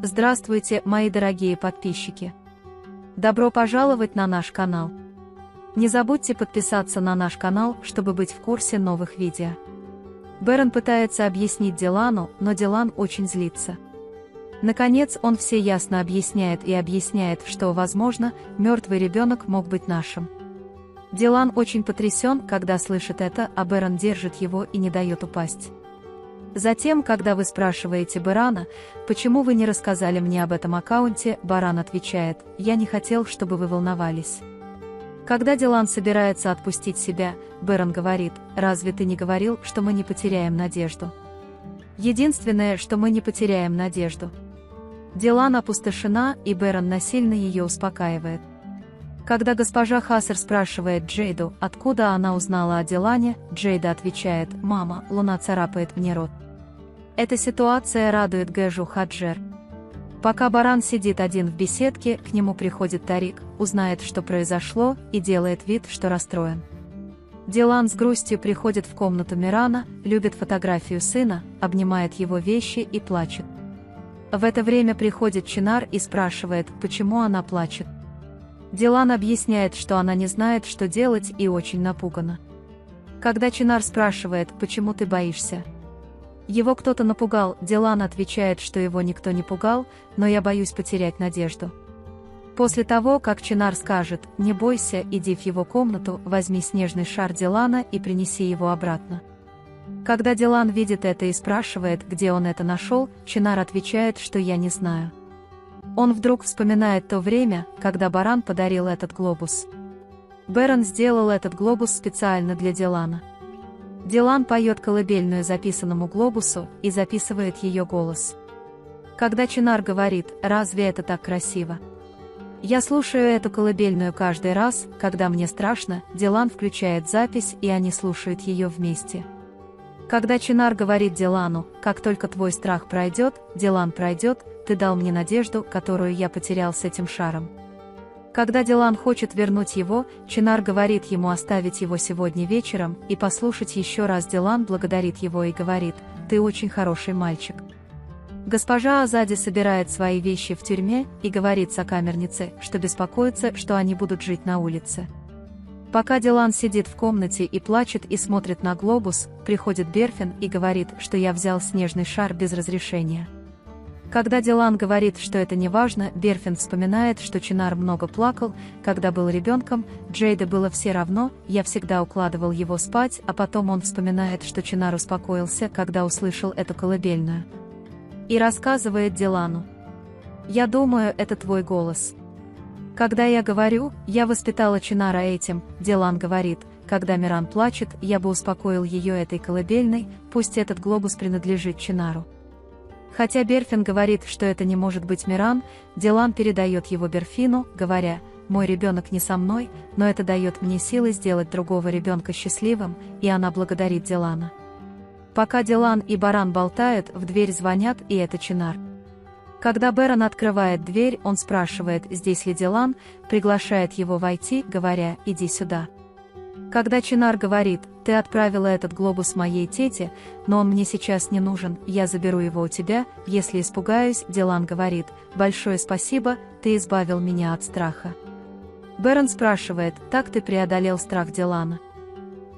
Здравствуйте, мои дорогие подписчики! Добро пожаловать на наш канал! Не забудьте подписаться на наш канал, чтобы быть в курсе новых видео. Бэрон пытается объяснить Дилану, но Дилан очень злится. Наконец, он все ясно объясняет, что, возможно, мертвый ребенок мог быть нашим. Дилан очень потрясен, когда слышит это, а Бэрон держит его и не дает упасть. Затем, когда вы спрашиваете Бэрона, почему вы не рассказали мне об этом аккаунте, Бэрон отвечает: «Я не хотел, чтобы вы волновались». Когда Дилан собирается отпустить себя, Бэрон говорит: «Разве ты не говорил, что мы не потеряем надежду?» Единственное, что мы не потеряем надежду. Дилан опустошена, и Бэрон насильно ее успокаивает. Когда госпожа Хассер спрашивает Джейду, откуда она узнала о Дилане, Джейда отвечает: «Мама, луна царапает мне рот». Эта ситуация радует Гэжу Хаджер. Пока Баран сидит один в беседке, к нему приходит Тарик, узнает, что произошло, и делает вид, что расстроен. Дилан с грустью приходит в комнату Мирана, любит фотографию сына, обнимает его вещи и плачет. В это время приходит Чинар и спрашивает, почему она плачет. Дилан объясняет, что она не знает, что делать, и очень напугана. Когда Чинар спрашивает, почему ты боишься? Его кто-то напугал, Дилан отвечает, что его никто не пугал, но я боюсь потерять надежду. После того, как Чинар скажет: «Не бойся, иди в его комнату, возьми снежный шар Дилана и принеси его обратно». Когда Дилан видит это и спрашивает, где он это нашел, Чинар отвечает, что я не знаю. Он вдруг вспоминает то время, когда Баран подарил этот глобус. Бэрон сделал этот глобус специально для Дилана. Дилан поет колыбельную записанному глобусу и записывает ее голос. Когда Чинар говорит: «Разве это так красиво?» Я слушаю эту колыбельную каждый раз, когда мне страшно, Дилан включает запись, и они слушают ее вместе. Когда Чинар говорит Дилану: «Как только твой страх пройдет, Дилан пройдет, ты дал мне надежду, которую я потерял с этим шаром». Когда Дилан хочет вернуть его, Чинар говорит ему оставить его сегодня вечером и послушать еще раз. Дилан благодарит его и говорит: «Ты очень хороший мальчик». Госпожа Азади собирает свои вещи в тюрьме и говорит сокамернице, что беспокоится, что они будут жить на улице. Пока Дилан сидит в комнате и плачет и смотрит на глобус, приходит Берфин и говорит, что я взял снежный шар без разрешения. Когда Дилан говорит, что это не важно, Берфин вспоминает, что Чинар много плакал, когда был ребенком, Джейда было все равно, я всегда укладывал его спать, а потом он вспоминает, что Чинар успокоился, когда услышал эту колыбельную. И рассказывает Дилану: «Я думаю, это твой голос». Когда я говорю, я воспитала Чинара этим, Дилан говорит, когда Миран плачет, я бы успокоил ее этой колыбельной, пусть этот глобус принадлежит Чинару. Хотя Берфин говорит, что это не может быть Миран, Дилан передает его Берфину, говоря: «Мой ребенок не со мной, но это дает мне силы сделать другого ребенка счастливым», и она благодарит Дилана. Пока Дилан и Баран болтают, в дверь звонят, и это Чинар. Когда Бэрон открывает дверь, он спрашивает, здесь ли Дилан, приглашает его войти, говоря: «Иди сюда». Когда Чинар говорит: «Ты отправила этот глобус моей тете, но он мне сейчас не нужен, я заберу его у тебя, если испугаюсь», Дилан говорит: «Большое спасибо, ты избавил меня от страха». Бэрон спрашивает: «Так ты преодолел страх Дилана?»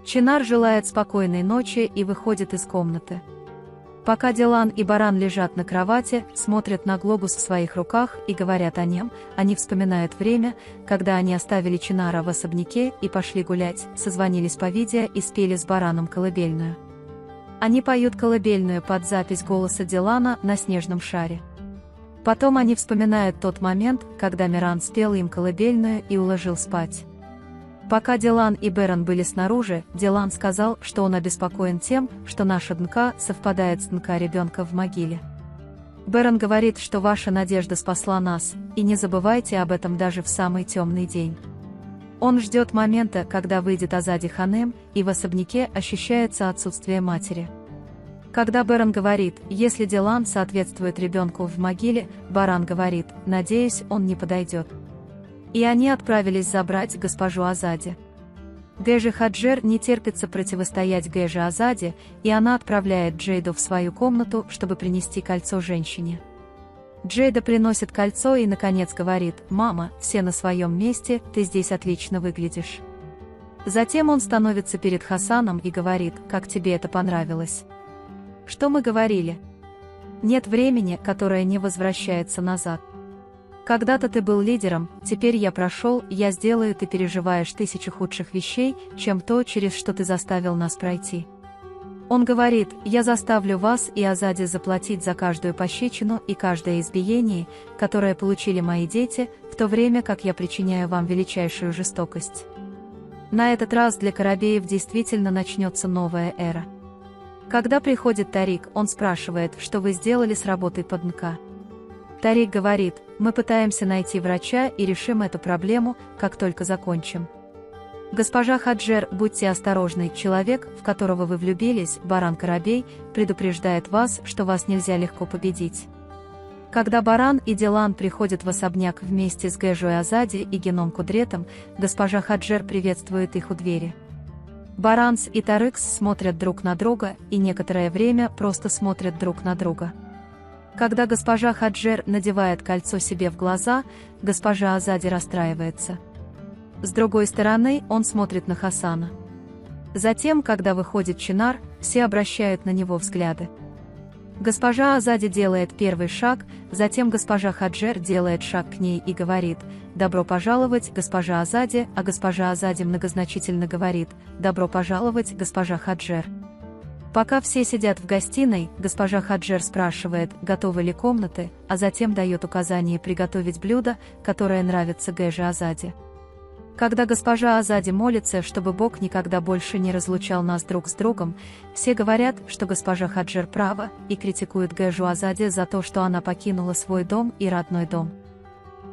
Чинар желает спокойной ночи и выходит из комнаты. Пока Дилан и Баран лежат на кровати, смотрят на глобус в своих руках и говорят о нем, они вспоминают время, когда они оставили Чинара в особняке и пошли гулять, созвонились по видео и спели с Бараном колыбельную. Они поют колыбельную под запись голоса Дилана на снежном шаре. Потом они вспоминают тот момент, когда Миран спел им колыбельную и уложил спать. Пока Дилан и Бэрон были снаружи, Дилан сказал, что он обеспокоен тем, что наша ДНК совпадает с ДНК ребенка в могиле. Бэрон говорит, что ваша надежда спасла нас, и не забывайте об этом даже в самый темный день. Он ждет момента, когда выйдет Азади Ханем, и в особняке ощущается отсутствие матери. Когда Бэрон говорит: «Если Дилан соответствует ребенку в могиле», Баран говорит: «Надеюсь, он не подойдет». И они отправились забрать госпожу Азади. Гэжи Хаджер не терпится противостоять Гэже Азади, и она отправляет Джейду в свою комнату, чтобы принести кольцо женщине. Джейда приносит кольцо и наконец говорит: «Мама, все на своем месте, ты здесь отлично выглядишь». Затем он становится перед Хасаном и говорит: «Как тебе это понравилось?» Что мы говорили? Нет времени, которое не возвращается назад. Когда-то ты был лидером, теперь я прошел, я сделаю, ты переживаешь 1000 худших вещей, чем то, через что ты заставил нас пройти. Он говорит: «Я заставлю вас и Азади заплатить за каждую пощечину и каждое избиение, которое получили мои дети, в то время как я причиняю вам величайшую жестокость». На этот раз для Карабеев действительно начнется новая эра. Когда приходит Тарик, он спрашивает: «Что вы сделали с работой под НК?» Тарик говорит: «Мы пытаемся найти врача и решим эту проблему, как только закончим». «Госпожа Хаджер, будьте осторожны, человек, в которого вы влюбились, Баран Карабей, предупреждает вас, что вас нельзя легко победить». Когда Баран и Дилан приходят в особняк вместе с Гэжу и Азади и Геном Кудретом, госпожа Хаджер приветствует их у двери. Баранс и Тарыкс смотрят друг на друга и некоторое время просто смотрят друг на друга. Когда госпожа Хаджер надевает кольцо себе в глаза, госпожа Азади расстраивается. С другой стороны, он смотрит на Хасана. Затем, когда выходит Чинар, все обращают на него взгляды. Госпожа Азади делает первый шаг, затем госпожа Хаджер делает шаг к ней и говорит: «Добро пожаловать, госпожа Азади», а госпожа Азади многозначительно говорит: «Добро пожаловать, госпожа Хаджер». Пока все сидят в гостиной, госпожа Хаджер спрашивает, готовы ли комнаты, а затем дает указание приготовить блюдо, которое нравится Гэже Азади. Когда госпожа Азади молится, чтобы Бог никогда больше не разлучал нас друг с другом, все говорят, что госпожа Хаджер права, и критикуют Гэжу Азади за то, что она покинула свой дом и родной дом.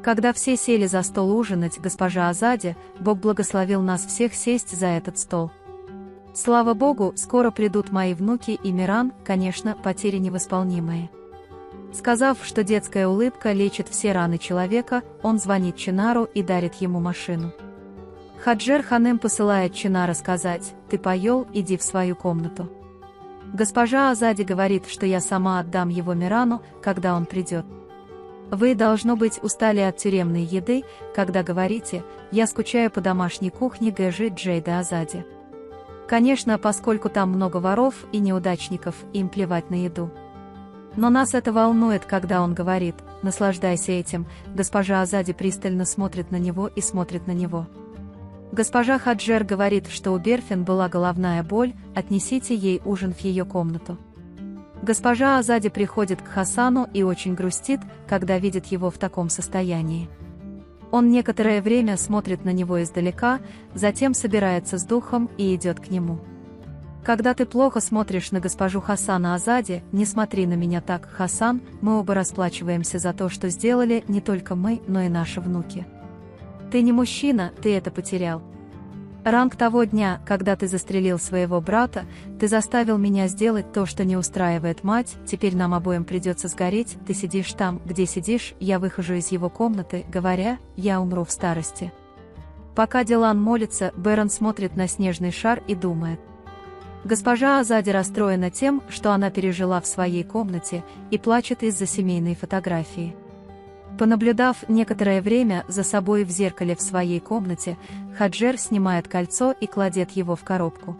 Когда все сели за стол ужинать, госпожа Азади: «Бог благословил нас всех сесть за этот стол. Слава Богу, скоро придут мои внуки и Миран, конечно, потери невосполнимые». Сказав, что детская улыбка лечит все раны человека, он звонит Чинару и дарит ему машину. Хаджер Ханем посылает Чинара сказать: «Ты поел, иди в свою комнату». Госпожа Азади говорит, что я сама отдам его Мирану, когда он придет. Вы, должно быть, устали от тюремной еды, когда говорите: «Я скучаю по домашней кухне Гэжи Джейда Азади». Конечно, поскольку там много воров и неудачников, им плевать на еду. Но нас это волнует, когда он говорит: «Наслаждайся этим». Госпожа Азади пристально смотрит на него и смотрит на него. Госпожа Хаджер говорит, что у Берфин была головная боль, отнесите ей ужин в ее комнату. Госпожа Азади приходит к Хасану и очень грустит, когда видит его в таком состоянии. Он некоторое время смотрит на него издалека, затем собирается с духом и идет к нему. Когда ты плохо смотришь на госпожу Хасана Азади, не смотри на меня так, Хасан, мы оба расплачиваемся за то, что сделали не только мы, но и наши внуки. Ты не мужчина, ты это потерял. Ранг того дня, когда ты застрелил своего брата, ты заставил меня сделать то, что не устраивает мать, теперь нам обоим придется сгореть, ты сидишь там, где сидишь, я выхожу из его комнаты, говоря: «Я умру в старости». Пока Дилан молится, Бэрон смотрит на снежный шар и думает. Госпожа Азади расстроена тем, что она пережила в своей комнате, и плачет из-за семейной фотографии. Понаблюдав некоторое время за собой в зеркале в своей комнате, Хаджер снимает кольцо и кладет его в коробку.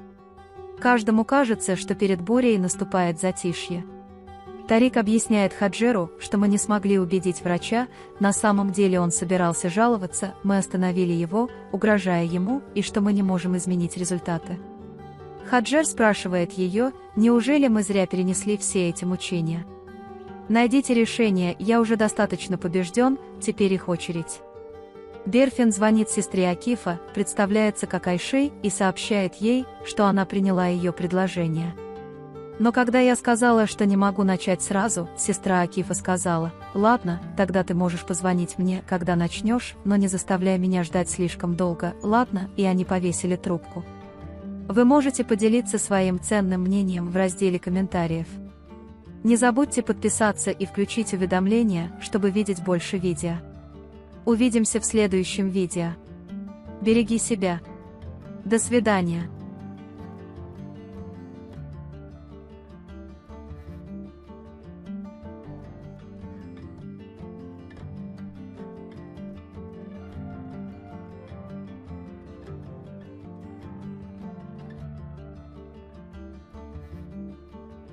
Каждому кажется, что перед бурей наступает затишье. Тарик объясняет Хаджеру, что мы не смогли убедить врача, на самом деле он собирался жаловаться, мы остановили его, угрожая ему, и что мы не можем изменить результаты. Хаджер спрашивает ее: «Неужели мы зря перенесли все эти мучения? Найдите решение, я уже достаточно побежден, теперь их очередь». Берфин звонит сестре Акифа, представляется как Айши и сообщает ей, что она приняла ее предложение. Но когда я сказала, что не могу начать сразу, сестра Акифа сказала: «Ладно, тогда ты можешь позвонить мне, когда начнешь, но не заставляй меня ждать слишком долго, ладно?» И они повесили трубку. Вы можете поделиться своим ценным мнением в разделе комментариев. Не забудьте подписаться и включить уведомления, чтобы видеть больше видео. Увидимся в следующем видео. Береги себя. До свидания.